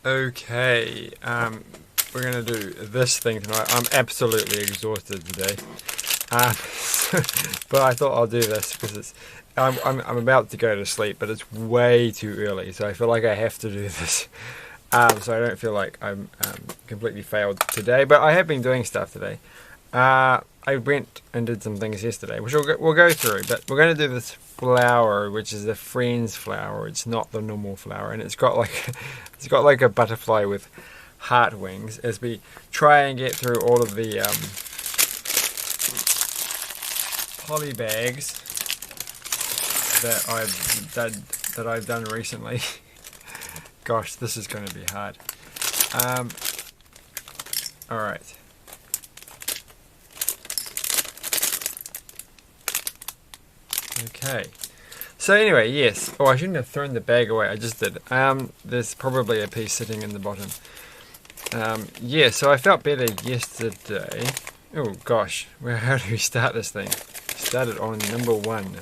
Okay, we're gonna do this thing tonight. I'm absolutely exhausted today, um, but I thought I'll do this because I'm about to go to sleep, but it's way too early, so I feel like I have to do this. So I don't feel like I'm completely failed today, but I have been doing stuff today. I went and did some things yesterday, which we'll go through, but we're going to do this flower, which is the Friends flower. It's not the normal flower, and it's got like it's got like a butterfly with heart wings. As we try and get through all of the poly bags that I've done recently. Gosh, this is going to be hard. All right. Okay. So anyway, yes. Oh, I shouldn't have thrown the bag away. I just did. There's probably a piece sitting in the bottom. Yeah, so I felt better yesterday. Oh gosh, how do we start this thing? Started on number 1.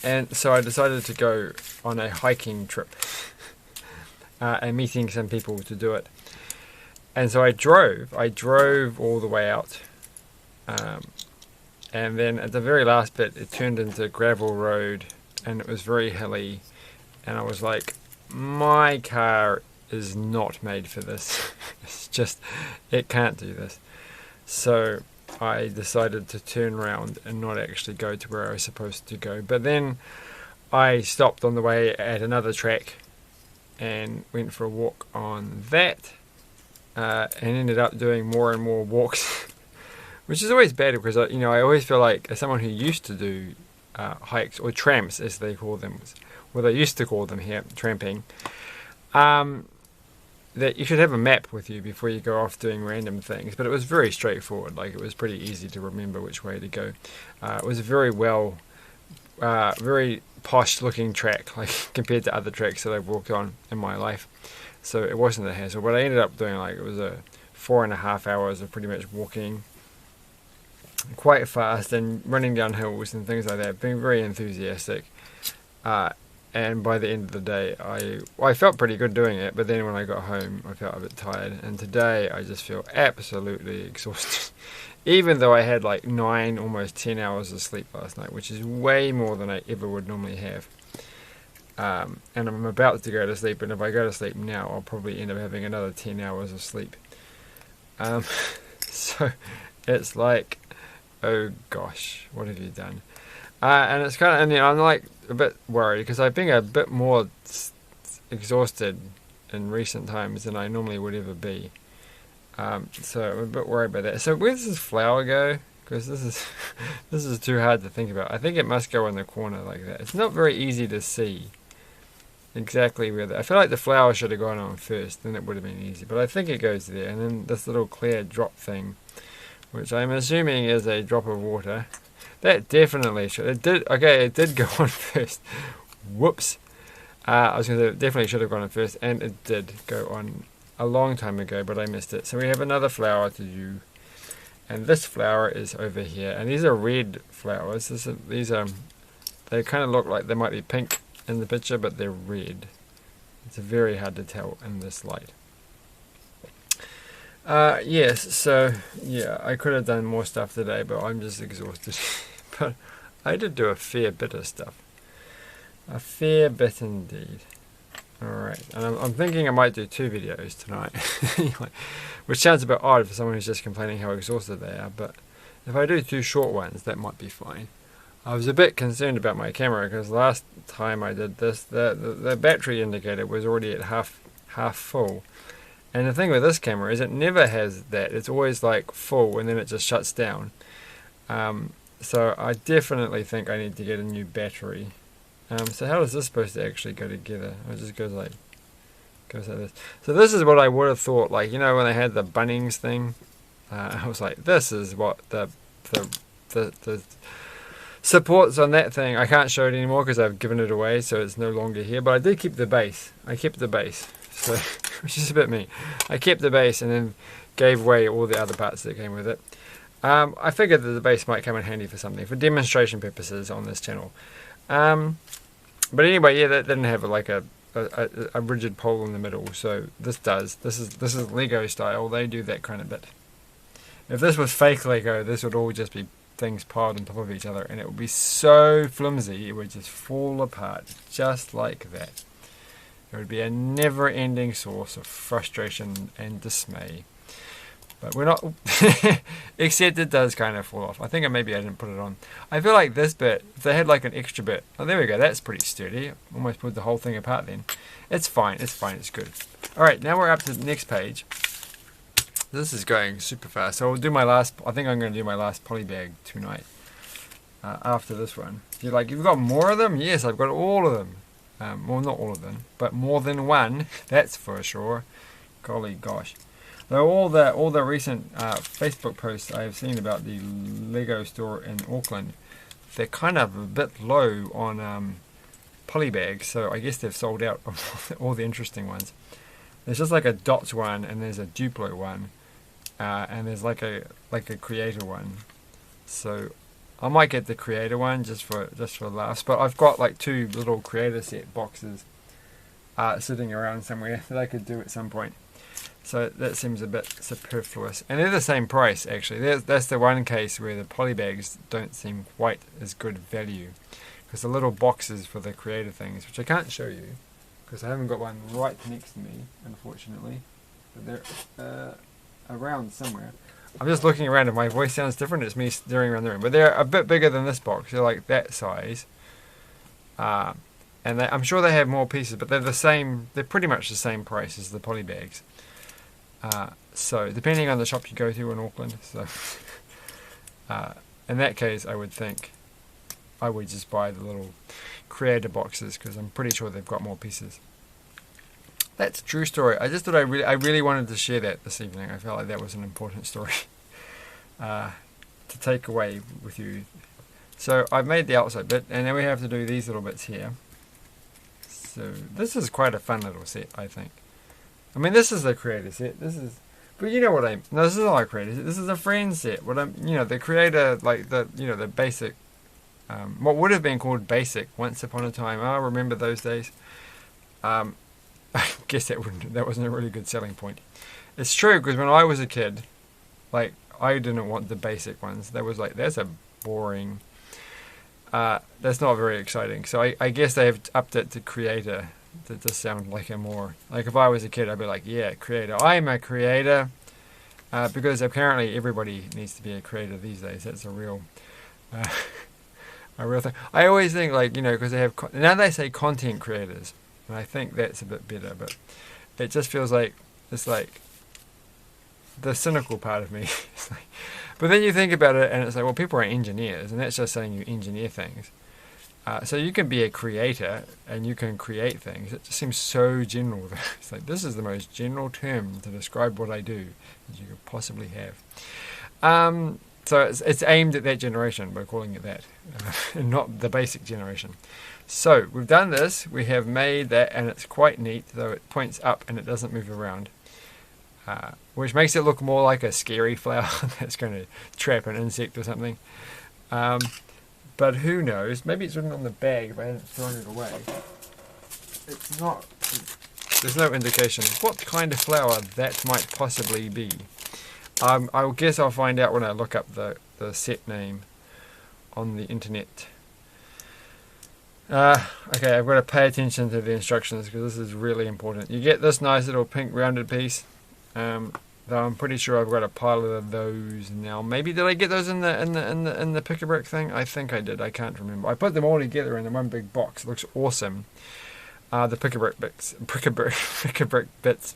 And so I decided to go on a hiking trip and meeting some people to do it. And so I drove all the way out. And then at the very last bit, it turned into gravel road, and it was very hilly. And I was like, my car is not made for this. It's just, it can't do this. So I decided to turn around and not actually go to where I was supposed to go. But then I stopped on the way at another track and went for a walk on that, and ended up doing more and more walks. Which is always bad because I always feel like as someone who used to do hikes or tramps as they call them, well they used to call them here, tramping, that you should have a map with you before you go off doing random things. But it was very straightforward. Like it was pretty easy to remember which way to go. It was a very very posh looking track, like compared to other tracks that I've walked on in my life. So it wasn't a hassle. But I ended up doing it was a 4.5 hours of pretty much walking quite fast and running down hills and things like that, being very enthusiastic, and by the end of the day I felt pretty good doing it, but then when I got home I felt a bit tired, and today I just feel absolutely exhausted even though I had like 9, almost 10 hours of sleep last night, which is way more than I ever would normally have. And I'm about to go to sleep, and if I go to sleep now I'll probably end up having another 10 hours of sleep. So it's like, oh gosh, what have you done? And it's kind of, and I'm like a bit worried because I've been a bit more exhausted in recent times than I normally would ever be. So I'm a bit worried about that. So where does this flower go? Because this is this is too hard to think about. I think it must go in the corner like that. It's not very easy to see exactly where. I feel like the flower should have gone on first, then it would have been easy. But I think it goes there, and then this little clear drop thing, which I'm assuming is a drop of water. That definitely should. It did. Okay, it did go on first. Whoops. I was going to say it definitely should have gone on first, and it did go on a long time ago, but I missed it. So we have another flower to do, and this flower is over here. And these are red flowers. They kind of look like they might be pink in the picture, but they're red. It's very hard to tell in this light. Yes, so yeah, I could have done more stuff today, but I'm just exhausted. But I did do a fair bit of stuff. A fair bit indeed. Alright, and I'm thinking I might do 2 videos tonight. Which sounds a bit odd for someone who's just complaining how exhausted they are, but if I do 2 short ones, that might be fine. I was a bit concerned about my camera because last time I did this, the battery indicator was already at half full. And the thing with this camera is it never has that. It's always like full and then it just shuts down. So I definitely think I need to get a new battery. So how is this supposed to actually go together? It just goes like this. So this is what I would have thought, like, when they had the Bunnings thing. I was like, this is what the supports on that thing. I can't show it anymore because I've given it away, so it's no longer here. But I did keep the base. I kept the base. So, which is a bit mean. I kept the base and then gave away all the other parts that came with it. I figured that the base might come in handy for something, for demonstration purposes on this channel. But anyway, yeah, that didn't have like a rigid pole in the middle. So this does. This is Lego style. They do that kind of bit. If this was fake Lego, this would all just be things piled on top of each other, and it would be so flimsy it would just fall apart just like that. It would be a never-ending source of frustration and dismay. But we're not, except it does kind of fall off. I think maybe I didn't put it on. I feel like this bit, if they had like an extra bit, oh there we go, that's pretty sturdy. Almost pulled the whole thing apart then. It's fine, it's good. Alright, now we're up to the next page. This is going super fast. So I'll do my last, I think I'm going to do my last polybag tonight. After this one. You're like, you've got more of them? Yes, I've got all of them. Well, not all of them, but more than one. That's for sure. Golly gosh. Though all the recent Facebook posts I've seen about the Lego store in Auckland, they're kind of a bit low on polybags. So I guess they've sold out of all the interesting ones. There's just like a dots one, and there's a Duplo one. And there's like a creator one, so I might get the creator one just for laughs. But I've got like 2 little creator set boxes sitting around somewhere that I could do at some point. So that seems a bit superfluous, and they're the same price actually. That's the one case where the polybags don't seem quite as good value, because the little boxes for the creator things, which I can't show you because I haven't got one right next to me, unfortunately. But they're around somewhere. I'm just looking around and my voice sounds different. It's me staring around the room. But they're a bit bigger than this box. They're like that size. And I'm sure they have more pieces, but they're the same. They're pretty much the same price as the polybags. So depending on the shop you go to in Auckland. So in that case, I would think I would just buy the little creator boxes, because I'm pretty sure they've got more pieces. That's a true story. I just thought I really wanted to share that this evening. I felt like that was an important story to take away with you. So I've made the outside bit, and then we have to do these little bits here. So this is quite a fun little set, I think. I mean, this is the creator set. But you know what no, this is not a creator set. This is a friend set. The creator, like the basic, what would have been called basic once upon a time. I remember those days. I guess that wasn't a really good selling point. It's true, because when I was a kid, like, I didn't want the basic ones. That was like, that's a boring, that's not very exciting. So I guess they've upped it to creator to sound like a more, like if I was a kid, I'd be like, yeah, creator. I'm a creator, because apparently everybody needs to be a creator these days. That's a real thing. I always think, like, because they have, now they say content creators. And I think that's a bit better, but it just feels like it's like the cynical part of me. But then you think about it, and it's like, well, people are engineers, and that's just saying you engineer things. So you can be a creator, and you can create things. It just seems so general. It's like, this is the most general term to describe what I do that you could possibly have. So it's aimed at that generation by calling it that, and not the basic generation. So we've done this, we have made that, and it's quite neat, though it points up and it doesn't move around, which makes it look more like a scary flower that's going to trap an insect or something. But who knows, maybe it's written on the bag if I hadn't thrown it away. It's not, there's no indication of what kind of flower that might possibly be. I guess I'll find out when I look up the set name on the internet. Okay, I've got to pay attention to the instructions, because this is really important. You get this nice little pink rounded piece, though I'm pretty sure I've got a pile of those now. Maybe did I get those in the pick-a-brick thing? I think I did. I can't remember. I put them all together in one big box. It looks awesome. The pick-a-brick bits,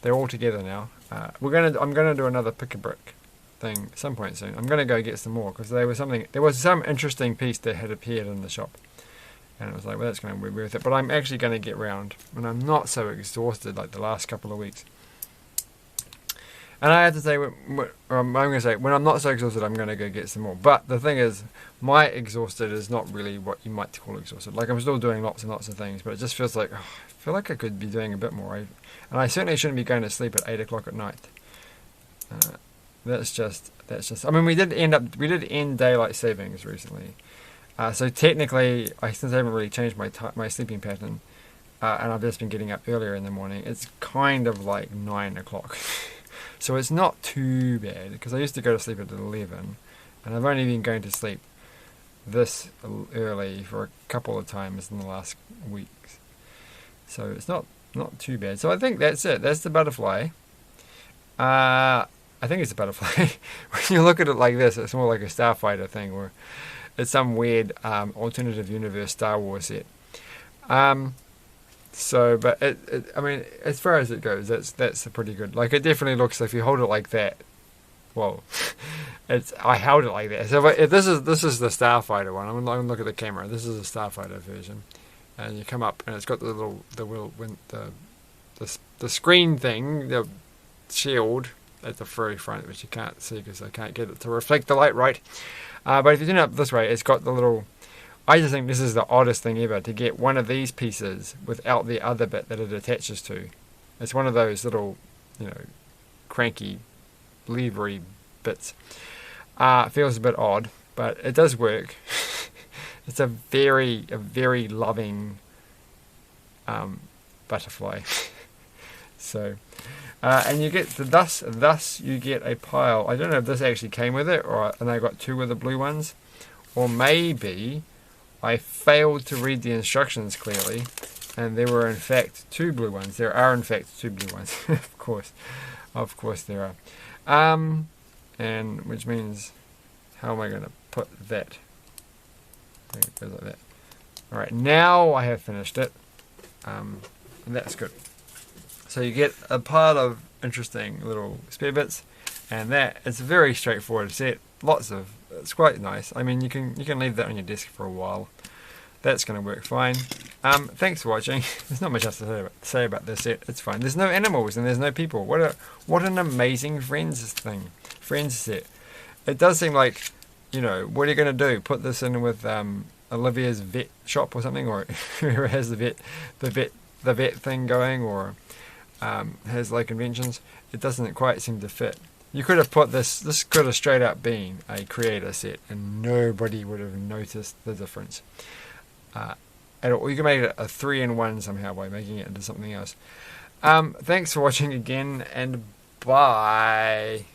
they're all together now. I'm gonna do another pick-a-brick thing at some point soon. I'm gonna go get some more, because there was some interesting piece that had appeared in the shop. And it was like, well, that's going to be worth it. But I'm actually going to get round when I'm not so exhausted like the last couple of weeks. And I have to say, I'm going to say, when I'm not so exhausted, I'm going to go get some more. But the thing is, my exhausted is not really what you might call exhausted. Like, I'm still doing lots and lots of things, but it just feels like, I feel like I could be doing a bit more. And I certainly shouldn't be going to sleep at 8 o'clock at night. That's just, I mean, we did end daylight savings recently. So technically, since I haven't really changed my sleeping pattern, and I've just been getting up earlier in the morning, it's kind of like 9 o'clock. So it's not too bad, because I used to go to sleep at 11, and I've only been going to sleep this early for a couple of times in the last weeks. So it's not too bad. So I think that's it. That's the butterfly. I think it's a butterfly. When you look at it like this, it's more like a starfighter thing, or it's some weird alternative universe Star Wars set. But I mean, as far as it goes, that's a pretty good. Like, it definitely looks. If you hold it like that, well, I held it like that. So if this is the Starfighter one. I'm gonna look at the camera. This is a Starfighter version, and you come up, and it's got the screen thing, the shield at the very front, which you can't see because I can't get it to reflect the light right. But if you turn it up this way, it's got the little. I just think this is the oddest thing ever, to get one of these pieces without the other bit that it attaches to. It's one of those little, cranky, levery bits. Feels a bit odd, but it does work. It's a very loving butterfly. So, and you get thus you get a pile. I don't know if this actually came with it, and I got two of the blue ones, or maybe I failed to read the instructions clearly, and there were in fact two blue ones. There are in fact two blue ones. Of course there are. And which means, how am I going to put that? It goes like that. All right, now I have finished it, and that's good. So you get a pile of interesting little spare bits, and it's a very straightforward set. It's quite nice. I mean, you can leave that on your desk for a while. That's going to work fine. Thanks for watching. There's not much else to say about this set. It's fine. There's no animals and there's no people. What an amazing Friends set. It does seem like, what are you going to do? Put this in with Olivia's vet shop or something, or whoever has the vet thing going, or has like conventions. It doesn't quite seem to fit. You could have put this could have straight up been a creator set, and nobody would have noticed the difference. Or you can make it a 3-in-1 somehow by making it into something else. Thanks for watching again, and bye.